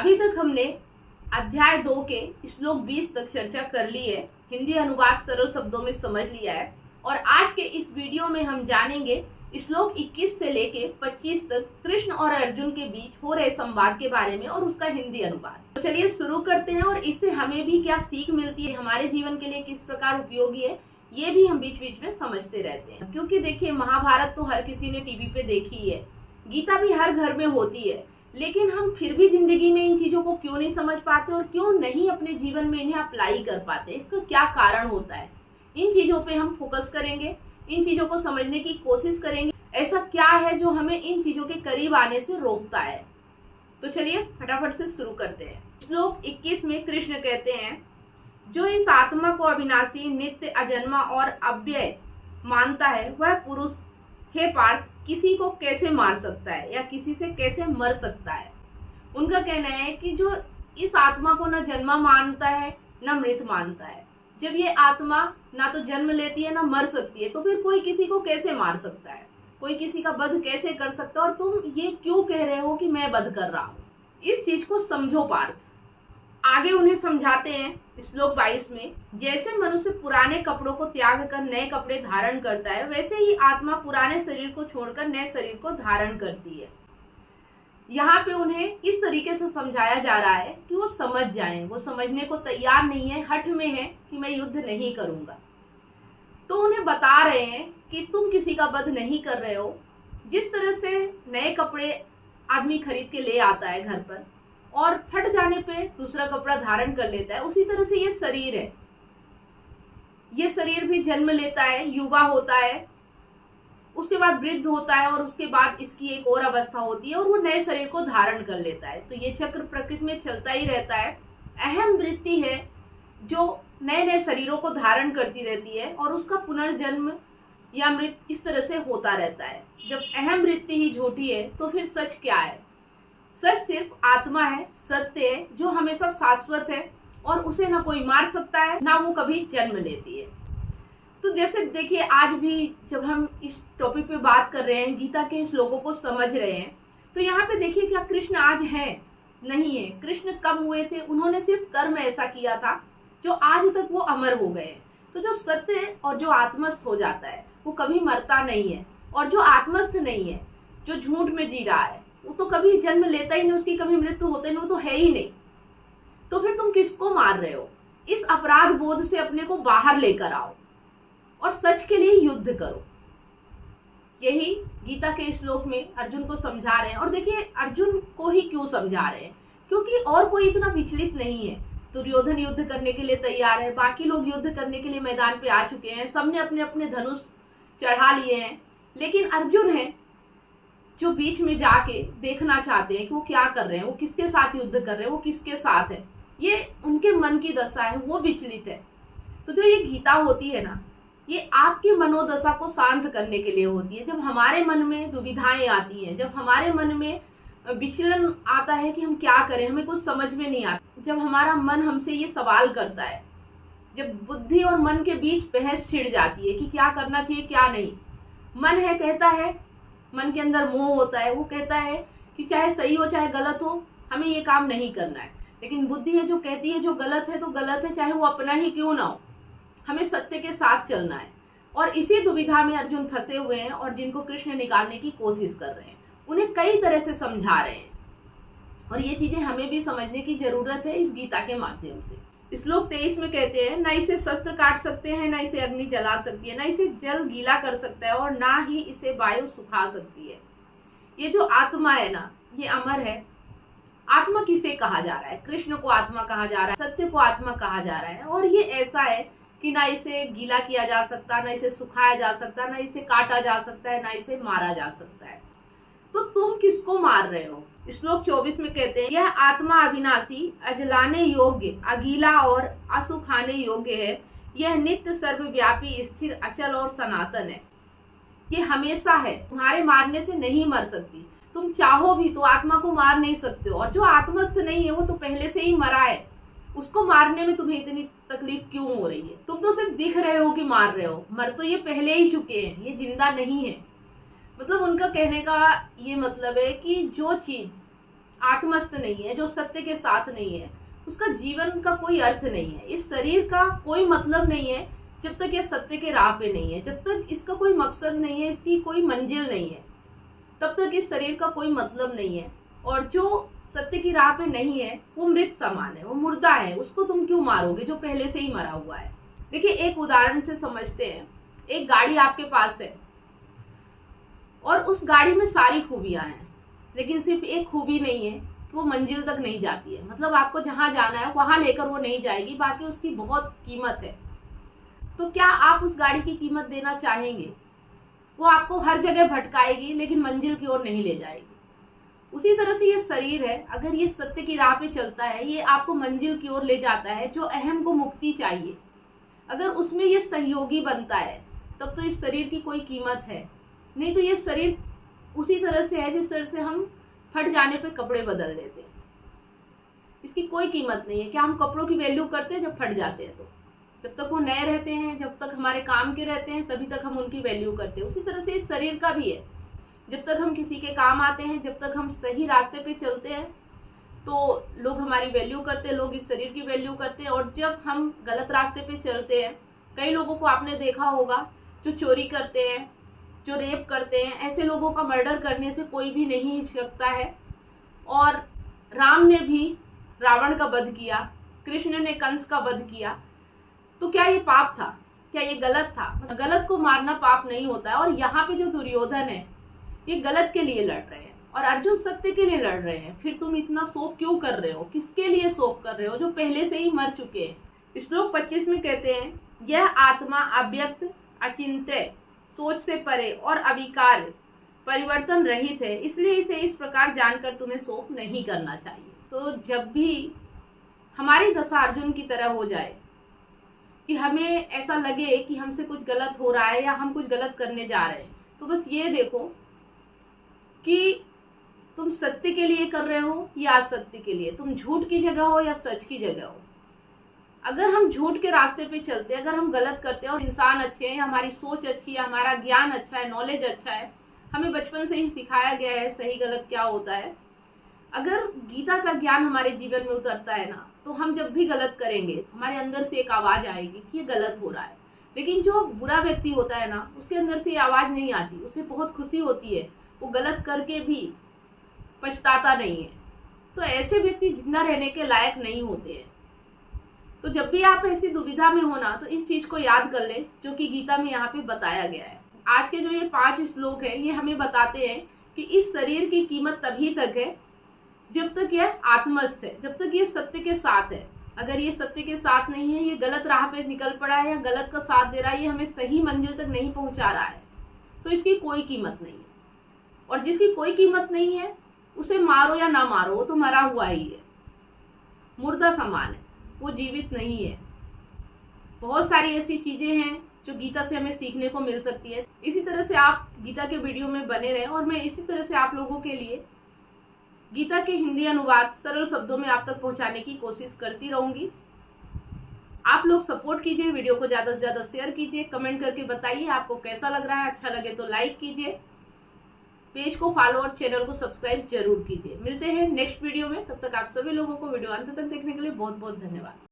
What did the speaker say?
अभी तक हमने अध्याय 2 के श्लोक 20 तक चर्चा कर ली है, हिंदी अनुवाद सरल शब्दों में समझ लिया है और आज के इस वीडियो में हम जानेंगे श्लोक 21 से लेके 25 तक कृष्ण और अर्जुन के बीच हो रहे संवाद के बारे में और उसका हिंदी अनुवाद। तो चलिए शुरू करते हैं और इससे हमें भी क्या सीख मिलती है, हमारे जीवन के लिए किस प्रकार उपयोगी है, ये भी हम बीच बीच में समझते रहते हैं। क्योंकि देखिए, महाभारत तो हर किसी ने टीवी पे देखी है, गीता भी हर घर में होती है, लेकिन हम फिर भी जिंदगी में इन चीजों को क्यों नहीं समझ पाते और क्यों नहीं अपने जीवन में इन्हें अप्लाई कर पाते, इसका क्या कारण होता है। इन चीजों पे हम फोकस करेंगे, इन चीजों को समझने की कोशिश करेंगे, ऐसा क्या है जो हमें इन चीजों के करीब आने से रोकता है। तो चलिए फटाफट से शुरू करते हैं। श्लोक 21 में कृष्ण कहते हैं, जो इस आत्मा को अविनाशी, नित्य, अजन्मा और अव्यय मानता है, वह पुरुष हे पार्थ किसी को कैसे मार सकता है या किसी से कैसे मर सकता है। उनका कहना है कि जो इस आत्मा को न जन्मा मानता है न मृत मानता है, जब ये आत्मा ना तो जन्म लेती है ना मर सकती है, तो फिर कोई किसी को कैसे मार सकता है, कोई किसी का वध कैसे कर सकता है। और तुम ये क्यों कह रहे हो कि मैं वध कर रहा हूँ, इस चीज को समझो पार्थ। आगे उन्हें समझाते हैं श्लोक 22 में, जैसे मनुष्य पुराने कपड़ों को त्याग कर नए कपड़े धारण करता है, वैसे ही आत्मा पुराने शरीर को छोड़कर नए शरीर को धारण करती है। यहाँ पे उन्हें इस तरीके से समझाया जा रहा है कि वो समझ जाएं। वो समझने को तैयार नहीं है, हठ में है कि मैं युद्ध नहीं करूंगा। तो उन्हें बता रहे हैं कि तुम किसी का वध नहीं कर रहे हो। जिस तरह से नए कपड़े आदमी खरीद के ले आता है घर पर और फट जाने पे दूसरा कपड़ा धारण कर लेता है, उसी तरह से ये शरीर है। ये शरीर भी जन्म लेता है, युवा होता है, उसके बाद वृद्ध होता है और उसके बाद इसकी एक और अवस्था होती है और वो नए शरीर को धारण कर लेता है। तो ये चक्र प्रकृति में चलता ही रहता है। अहम वृत्ति है जो नए नए शरीरों को धारण करती रहती है और उसका पुनर्जन्म या मृत्यु इस तरह से होता रहता है। जब अहम वृत्ति ही झूठी है तो फिर सच क्या है? सच सिर्फ आत्मा है, सत्य है, जो हमेशा शाश्वत है और उसे ना कोई मार सकता है ना वो कभी जन्म लेती है। तो जैसे देखिए, आज भी जब हम इस टॉपिक पे बात कर रहे हैं, गीता के श्लोकों को समझ रहे हैं, तो यहाँ पे देखिए क्या कृष्ण आज हैं? नहीं है। कृष्ण कब हुए थे? उन्होंने सिर्फ कर्म ऐसा किया था जो आज तक वो अमर हो गए। तो जो सत्य और जो आत्मस्थ हो जाता है वो कभी मरता नहीं है, और जो आत्मस्थ नहीं है, जो झूठ में जी रहा है, वो तो कभी जन्म लेता ही नहीं, उसकी कभी मृत्यु होते नहीं, वो तो है ही नहीं। तो फिर तुम किसको मार रहे हो? इस अपराध बोध से अपने को बाहर लेकर आओ और सच के लिए युद्ध करो। यही गीता के श्लोक में अर्जुन को समझा रहे हैं। और देखिए, अर्जुन को ही क्यों समझा रहे हैं? क्योंकि और कोई इतना विचलित नहीं है। दुर्योधन युद्ध करने के लिए तैयार है, बाकी लोग युद्ध करने के लिए मैदान पे आ चुके हैं, सबने अपने अपने धनुष चढ़ा लिए हैं, लेकिन अर्जुन है जो बीच में जाके देखना चाहते हैं कि वो क्या कर रहे हैं, वो किसके साथ युद्ध कर रहे हैं, वो किसके साथ है। ये उनके मन की दशा है, वो विचलित है। तो जो ये गीता होती है ना, ये आपकी मनोदशा को शांत करने के लिए होती है। जब हमारे मन में दुविधाएं आती हैं, जब हमारे मन में विचलन आता है कि हम क्या करें, हमें कुछ समझ में नहीं आता, जब हमारा मन हमसे ये सवाल करता है, जब बुद्धि और मन के बीच बहस छिड़ जाती है कि क्या करना चाहिए क्या नहीं। मन है कहता है, मन के अंदर मोह होता है, वो कहता है कि चाहे सही हो चाहे गलत हो, हमें ये काम नहीं करना है। लेकिन बुद्धि है जो कहती है जो गलत है तो गलत है, चाहे वो अपना ही क्यों ना हो, हमें सत्य के साथ चलना है। और इसी दुविधा में अर्जुन फंसे हुए हैं और जिनको कृष्ण निकालने की कोशिश कर रहे हैं, उन्हें कई तरह से समझा रहे हैं। और ये चीजें हमें भी समझने की जरूरत है इस गीता के माध्यम से। श्लोक 23 में कहते हैं, ना इसे शस्त्र काट सकते हैं, ना इसे अग्नि जला सकती है, ना इसे जल गीला कर सकता है और ना ही इसे वायु सुखा सकती है। ये जो आत्मा है ना, ये अमर है। आत्मा किसे कहा जा रहा है? कृष्ण को आत्मा कहा जा रहा है, सत्य को आत्मा कहा जा रहा है। और ये ऐसा है कि ना इसे गीला किया जा सकता, ना इसे सुखाया जा सकता, ना इसे काटा जा सकता है, ना इसे मारा जा सकता है। तो तुम किसको मार रहे हो? श्लोक 24 में कहते हैं, यह आत्मा अविनाशी, अजलाने योग्य, अगीला और असुखाने योग्य है। यह नित्य, सर्वव्यापी, स्थिर, अचल और सनातन है। ये हमेशा है, तुम्हारे मारने से नहीं मर सकती। तुम चाहो भी तो आत्मा को मार नहीं सकते हो। और जो आत्मस्थ नहीं है वो तो पहले से ही मरा है, उसको मारने में तुम्हें इतनी तकलीफ क्यों हो रही है? तुम तो सिर्फ दिख रहे हो कि मार रहे हो, मर तो ये पहले ही चुके हैं, ये जिंदा नहीं है। मतलब उनका कहने का ये मतलब है कि जो चीज आत्मस्थ नहीं है, जो सत्य के साथ नहीं है, उसका जीवन का कोई अर्थ नहीं है। इस शरीर का कोई मतलब नहीं है जब तक यह सत्य के राह पे नहीं है, जब तक इसका कोई मकसद नहीं है, इसकी कोई मंजिल नहीं है, तब तक इस शरीर का कोई मतलब नहीं है। और जो सत्य की राह पे नहीं है वो मृत समान है, वो मुर्दा है, उसको तुम क्यों मारोगे जो पहले से ही मरा हुआ है। देखिए, एक उदाहरण से समझते हैं। एक गाड़ी आपके पास है और उस गाड़ी में सारी खूबियां हैं, लेकिन सिर्फ एक खूबी नहीं है कि वो मंजिल तक नहीं जाती है। मतलब आपको जहाँ जाना है वहाँ लेकर वो नहीं जाएगी, बाकी उसकी बहुत कीमत है। तो क्या आप उस गाड़ी की कीमत देना चाहेंगे? वो आपको हर जगह भटकाएगी लेकिन मंजिल की ओर नहीं ले जाएगी। उसी तरह से ये शरीर है, अगर ये सत्य की राह पे चलता है, ये आपको मंजिल की ओर ले जाता है। जो अहम को मुक्ति चाहिए, अगर उसमें ये सहयोगी बनता है तब तो इस शरीर की कोई कीमत है। नहीं तो ये शरीर उसी तरह से है जिस तरह से हम फट जाने पे कपड़े बदल देते हैं, इसकी कोई कीमत नहीं है। क्या हम कपड़ों की वैल्यू करते हैं जब फट जाते हैं? तो जब तक वो नए रहते हैं, जब तक हमारे काम के रहते हैं, तभी तक हम उनकी वैल्यू करते हैं। उसी तरह से इस शरीर का भी है, जब तक हम किसी के काम आते हैं, जब तक हम सही रास्ते पे चलते हैं तो लोग हमारी वैल्यू करते हैं, लोग इस शरीर की वैल्यू करते हैं। और जब हम गलत रास्ते पे चलते हैं, कई लोगों को आपने देखा होगा जो चोरी करते हैं, जो रेप करते हैं, ऐसे लोगों का मर्डर करने से कोई भी नहीं हिचकता है। और राम ने भी रावण का वध किया, कृष्ण ने कंस का वध किया, तो क्या ये पाप था? क्या ये गलत था? गलत को मारना पाप नहीं होता है। और यहाँ पे जो दुर्योधन है, ये गलत के लिए लड़ रहे हैं और अर्जुन सत्य के लिए लड़ रहे हैं। फिर तुम इतना शोक क्यों कर रहे हो? किसके लिए शोक कर रहे हो? जो पहले से ही मर चुके हैं। श्लोक 25 में कहते हैं, यह आत्मा अव्यक्त, अचिंत्य, सोच से परे और अविकार, परिवर्तन रहित है, इसलिए इसे इस प्रकार जानकर तुम्हें शोक नहीं करना चाहिए। तो जब भी हमारी दशा अर्जुन की तरह हो जाए कि हमें ऐसा लगे कि हमसे कुछ गलत हो रहा है या हम कुछ गलत करने जा रहे हैं, तो बस ये देखो कि तुम सत्य के लिए कर रहे हो या असत्य के लिए, तुम झूठ की जगह हो या सच की जगह हो। अगर हम झूठ के रास्ते पे चलते हैं, अगर हम गलत करते हैं और इंसान अच्छे हैं, हमारी सोच अच्छी है, हमारा ज्ञान अच्छा है, नॉलेज अच्छा है, हमें बचपन से ही सिखाया गया है सही गलत क्या होता है, अगर गीता का ज्ञान हमारे जीवन में उतरता है ना, तो हम जब भी गलत करेंगे तो हमारे अंदर से एक आवाज़ आएगी कि ये गलत हो रहा है। लेकिन जो बुरा व्यक्ति होता है ना, उसके अंदर से ये आवाज़ नहीं आती, उसे बहुत खुशी होती है, वो गलत करके भी पछताता नहीं है। तो ऐसे व्यक्ति जिंदा रहने के लायक नहीं होते हैं। तो जब भी आप ऐसी दुविधा में हो ना, तो इस चीज को याद कर ले जो कि गीता में यहाँ पे बताया गया है। आज के जो ये 5 श्लोक है, ये हमें बताते हैं कि इस शरीर की कीमत तभी तक है जब तक यह आत्मस्थ है, जब तक ये सत्य के साथ है। अगर ये सत्य के साथ नहीं है, ये गलत राह पे निकल पड़ा है या गलत का साथ दे रहा है, ये हमें सही मंजिल तक नहीं पहुंचा रहा है, तो इसकी कोई कीमत नहीं है। और जिसकी कोई कीमत नहीं है, उसे मारो या ना मारो, वो तो मरा हुआ ही है, मुर्दा समान है, वो जीवित नहीं है। बहुत सारी ऐसी चीजें हैं जो गीता से हमें सीखने को मिल सकती है। इसी तरह से आप गीता के वीडियो में बने रहें और मैं इसी तरह से आप लोगों के लिए गीता के हिंदी अनुवाद सरल शब्दों में आप तक पहुंचाने की कोशिश करती रहूंगी। आप लोग सपोर्ट कीजिए, वीडियो को ज़्यादा से ज़्यादा शेयर कीजिए, कमेंट करके बताइए आपको कैसा लग रहा है। अच्छा लगे तो लाइक कीजिए, पेज को फॉलो और चैनल को सब्सक्राइब जरूर कीजिए। मिलते हैं नेक्स्ट वीडियो में, तब तक आप सभी लोगों को वीडियो अंत तक देखने के लिए बहुत बहुत धन्यवाद।